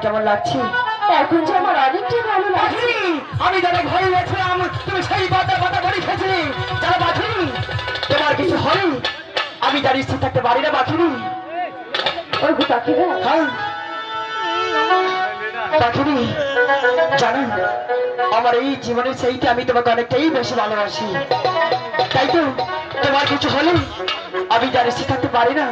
কেমন লাগছে? এখন যে আমার অনেকটাই ভালো লাগছে। আমি যারা ভয় গেছিলাম তুমি সেই বাতা বাতা বড়ি খেয়েছি যারা বাঁচিনি তোমার কিছু হয়নি আমি যার ইচ্ছে থাকতে পারি না বাঁচিনি। ওই পাখিরা হ্যাঁ পাখিনি জানো আমার এই জীবনের সেইটা আমি তোমাকে অনেকটাই বেশি ভালোবাসি তাই তো তোমার কিছু হলে আমি যার ইচ্ছে থাকতে পারি না।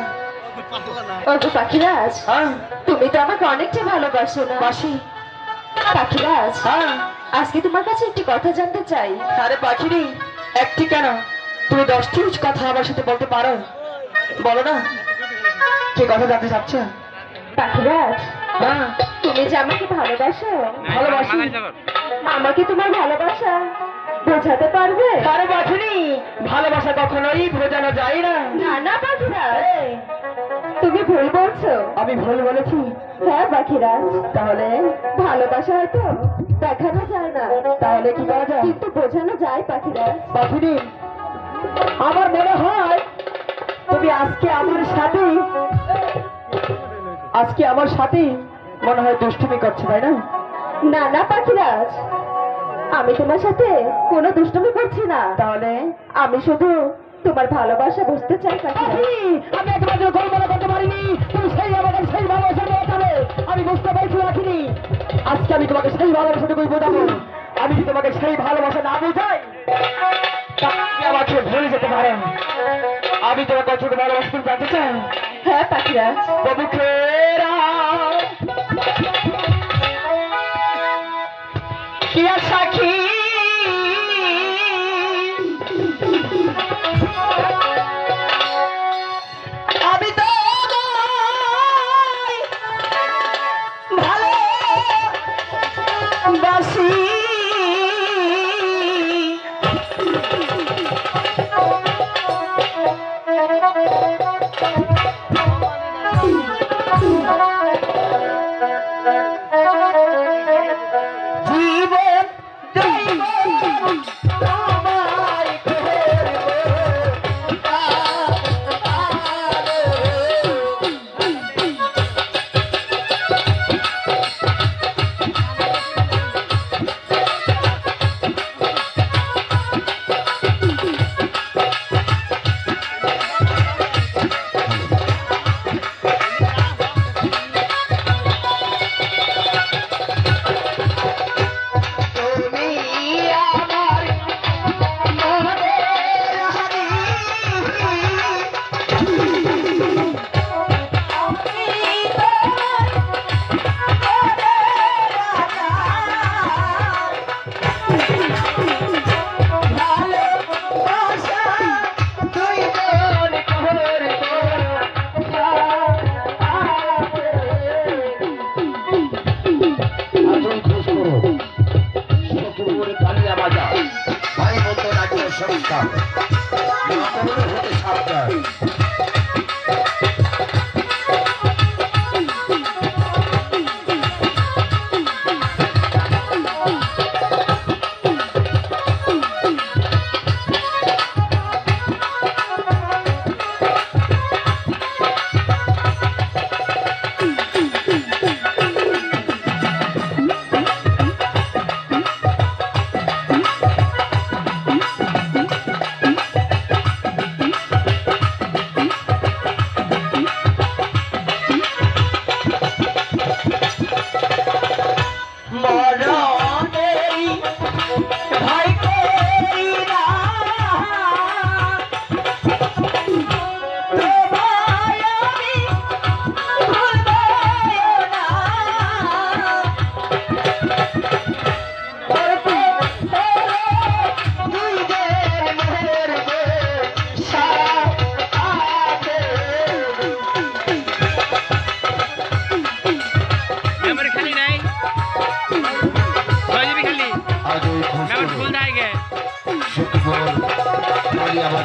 ওই পাখিরাজ হ্যাঁ তুমি তো আমাকে অনেকটা ভালোবাসো না? বাসি পাখিরাজ হ্যাঁ আজকে তোমার কাছে একটি কথা জানতে চাই। আরে পাখিনি একটি কেন তুমি 10টি কথা আমার সাথে বলতে পারো বলো না কি কথা জানতে চাচ্ছ? পাখিরাজ হ্যাঁ তুমি যে আমাকে ভালোবাসো ভালোবাসি আমাকে তোমার ভালোবাসা বোঝাতে পারবে? আরে পাখিনি ভালোবাসা কখনোই বোঝানো যায় না। না না পাখিরাজ তুমি ভুল বলছো। আমি ভুল বলেছি? হ্যাঁ পাখিরাজ তাহলে ভালোবাসা হয়তো দেখানো যায় না তাহলে কি করা যায়? কিন্তু বোঝানো যায় পাখিরাজ। পাখিনি আমার মনে হয় তুমি আজকে আমার সাথে মনে হয় দুষ্টুমি করছো তাই না? না না পাখিরাজ আমি তোমার সাথে কোনো দুষ্টুমি করছি না। তাহলে আমি শুধু তোমার ভালোবাসা বুঝতে চাই পাখিরাজ। আমি তোমার জন্য কল্পনা করতে পারিনি তুমি সেই আমাকে সেই ভালোবাসা বোঝাবে আমি বুঝতে পারছি রাখিনি আজকে আমি তোমাকে সেই ভালোবাসাটুকু বোঝাবো। আমি যদি তোমাকে সেই ভালোবাসা না বোঝাই তাহলে আমাকে ভুলে যেতে পারো। আমি তোমাকে ছোট ভালোবাসা তুমি জানতে চাই? হ্যাঁ পাখিরাজ প্রভুখেরা কি সাক্ষী আমি তো ভালোবাসি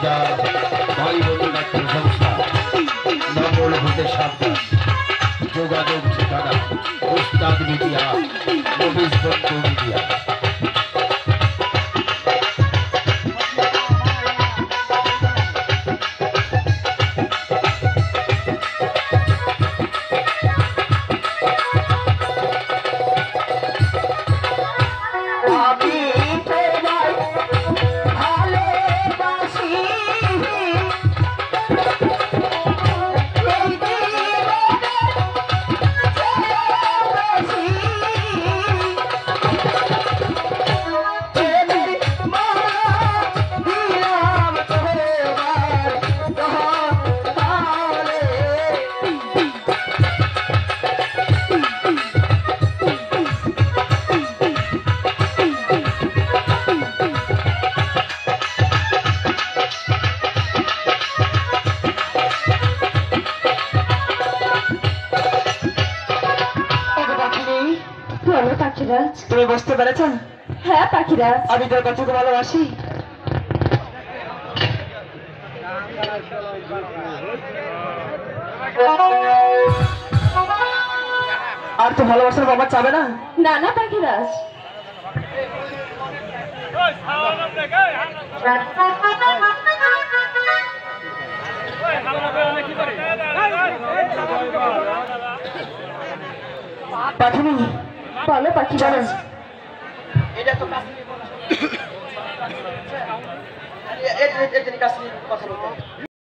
বাজার ভাইবন্ধু নাট্য সংস্থা নগর হতে সাবধান যোগাযোগ ঠিকানা উস্তাদ মিডিয়া মফিজ বন্ধু মিডিয়া। আমি তোমায় ভালোবাসি এই জীবনে ভালোবাসি প্রেমের মালা দিলাম তোমার কপালে। ওগো পাখিনি, বলো পাখিরাজ। তুমি বুঝতে পেরেছ হ্যাঁ পাখিরাজ, আমি তোর কতটুকু ভালোবাসি? আর তো ভালোবাসার বাবা চাবে না? না না পাখিরাজ, পাখিনি, বলো পাখিরাজ। এটা তো কাশ্মীর কথা বলতে